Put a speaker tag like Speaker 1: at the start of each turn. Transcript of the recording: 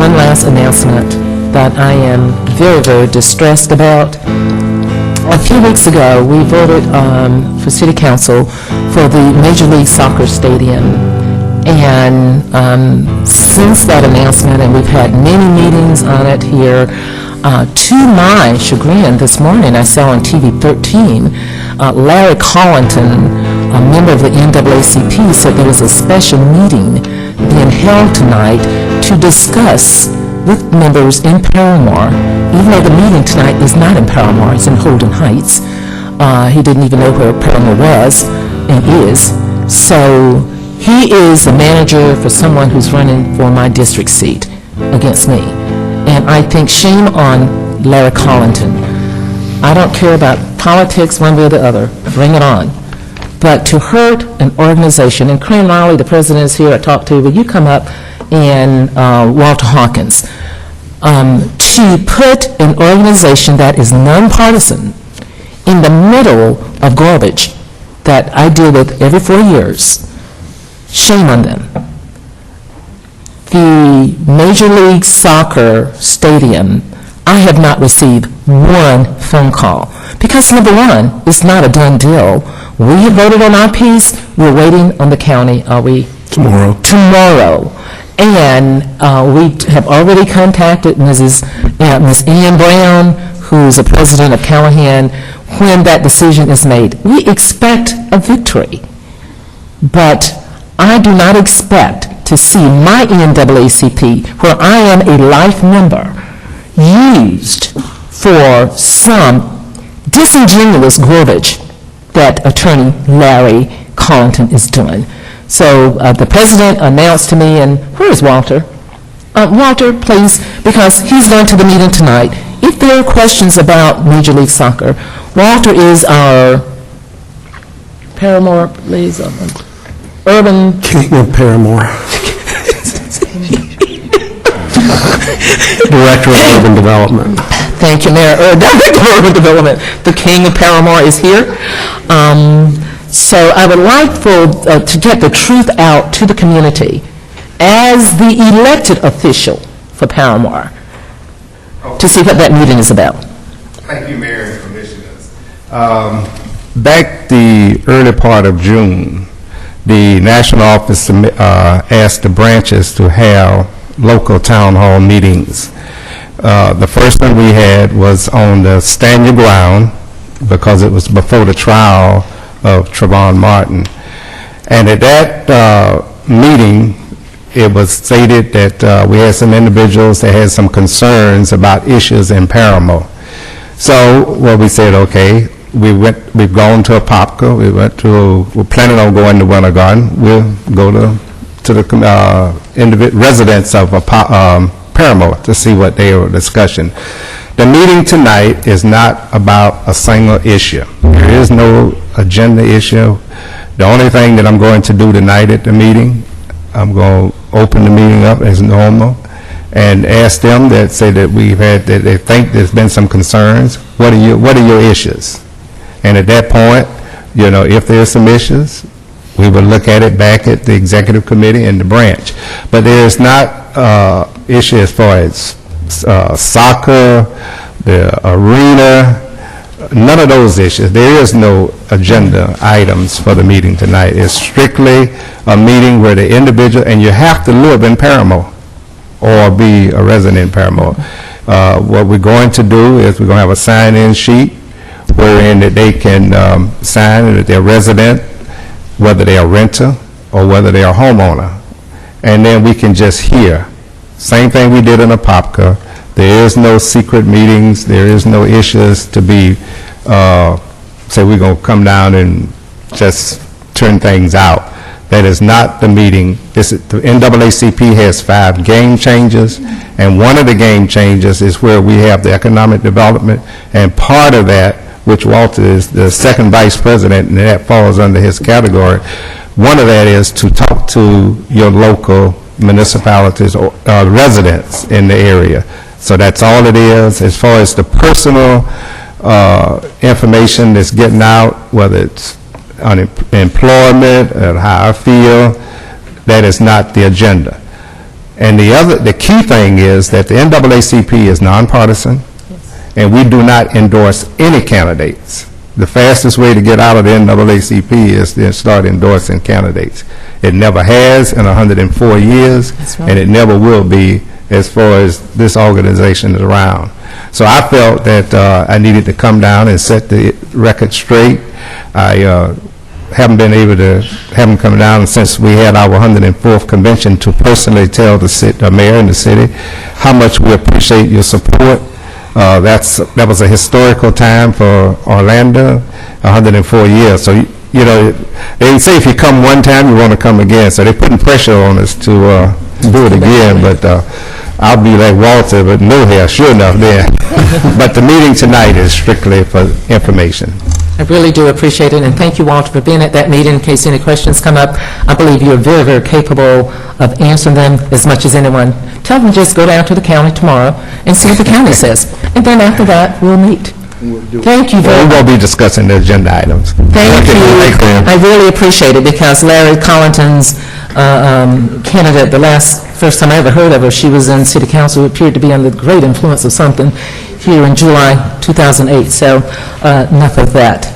Speaker 1: one last announcement that I am very, very distressed about. A few weeks ago, we voted for City Council for the Major League Soccer Stadium. And since that announcement, and we've had many meetings on it here, to my chagrin, this morning I saw on TV 13, Larry Collington, a member of the NAACP, said there was a special meeting being held tonight to discuss with members in Paramore, even though the meeting tonight is not in Paramore, it's in Holden Heights. He didn't even know where Paramore was and is. So he is the manager for someone who's running for my district seat against me. And I think shame on Larry Collington. I don't care about politics one way or the other. Bring it on. But to hurt an organization, and Kran Riley, the president, is here, I talked to, will you come up, and Walter Hawkins, to put an organization that is nonpartisan in the middle of garbage that I deal with every 4 years, shame on them. The Major League Soccer Stadium, I have not received one phone call. Because number one, it's not a done deal. We have voted on our piece. We're waiting on the county. Are we?
Speaker 2: Tomorrow.
Speaker 1: Tomorrow. And we have already contacted Ms. Ian Brown, who's the president of Callahan, when that decision is made. We expect a victory. But I do not expect to see my NAACP, where I am a life member, used for some disingenuous garbage that Attorney Larry Collington is doing. So the president announced to me, and where is Walter? Walter, please, because he's going to the meeting tonight. If there are questions about Major League Soccer, Walter is our Paramore liaison, urban...
Speaker 2: King of Paramore. Director of Urban Development.
Speaker 1: Thank you, Mayor. Director of Urban Development. The King of Paramore is here. So I would like to get the truth out to the community as the elected official for Paramore to see what that meeting is about.
Speaker 3: Thank you, Mayor and Commissioners. Back the early part of June, the national office asked the branches to have local town hall meetings. The first one we had was on the Stand Your Ground, because it was before the trial of Trayvon Martin. And at that meeting, it was stated that we had some individuals that had some concerns about issues in Paramore. So well, we said, okay, we've gone to Apopka, we're planning on going to Winter Garden. We'll go to the residents of Paramore to see what they were discussing. The meeting tonight is not about a single issue. There is no agenda issue. The only thing that I'm going to do tonight at the meeting, I'm going to open the meeting up as normal and ask them that say that that they think there's been some concerns. What are your issues? And at that point, you know, if there's some issues, we will look at it back at the executive committee and the branch. But there's not issue as far as soccer, the arena, none of those issues. There is no agenda items for the meeting tonight. It's strictly a meeting where the individual, and you have to live in Paramore or be a resident in Paramore. What we're going to do is we're going to have a sign-in sheet wherein that they can sign that they're resident, whether they are renter or whether they are homeowner. And then we can just hear. Same thing we did in Apopka. There is no secret meetings. There is no issues to be, say we're going to come down and just turn things out. That is not the meeting. The NAACP has 5 game changers, and one of the game changers is where we have the economic development, and part of that, which Walter is the second vice president, and that falls under his category. One of that is to talk to your local municipalities or residents in the area. So that's all it is. As far as the personal information that's getting out, whether it's unemployment, employment, how I feel, that is not the agenda. The agenda is to talk to your local municipalities or residents in the area. So that's all it is. As far as the personal information that's getting out, whether it's on employment, how I feel, that is not the agenda. The agenda is to talk to your local municipalities or residents in the area. So that's all it is. As far as the personal information that's getting out, whether it's unemployment, how I feel, And the key thing is that the NAACP is nonpartisan, and we do not endorse any candidates. The fastest way to get out of the NAACP is to start endorsing candidates. It never has in 104 years,
Speaker 1: That's right.
Speaker 3: and it never will be as far as this organization is around. So I felt that I needed to come down and set the record straight. I haven't been able to have them come down since we had our 104th convention to personally tell the mayor and the city how much we appreciate your support. That was a historical time for Orlando, 104 years. So, you know, they say if you come one time, you want to come again. So they're putting pressure on us to do it again. But I'll be like Walter, but no hair, sure enough there. But the meeting tonight is strictly for information.
Speaker 1: I really do appreciate it, and thank you, Walter, for being at that meeting. In case any questions come up, I believe you're very, very capable of answering them as much as anyone. Tell them just go down to the county tomorrow and see what the county says. And then after that, we'll meet. Thank you very
Speaker 3: We
Speaker 1: much.
Speaker 3: won't be discussing the agenda items.
Speaker 1: Thank you. I really appreciate it, because Larry Collington's candidate, first time I ever heard of her, she was in city council, appeared to be under great influence of something here in July 2008. So enough of that.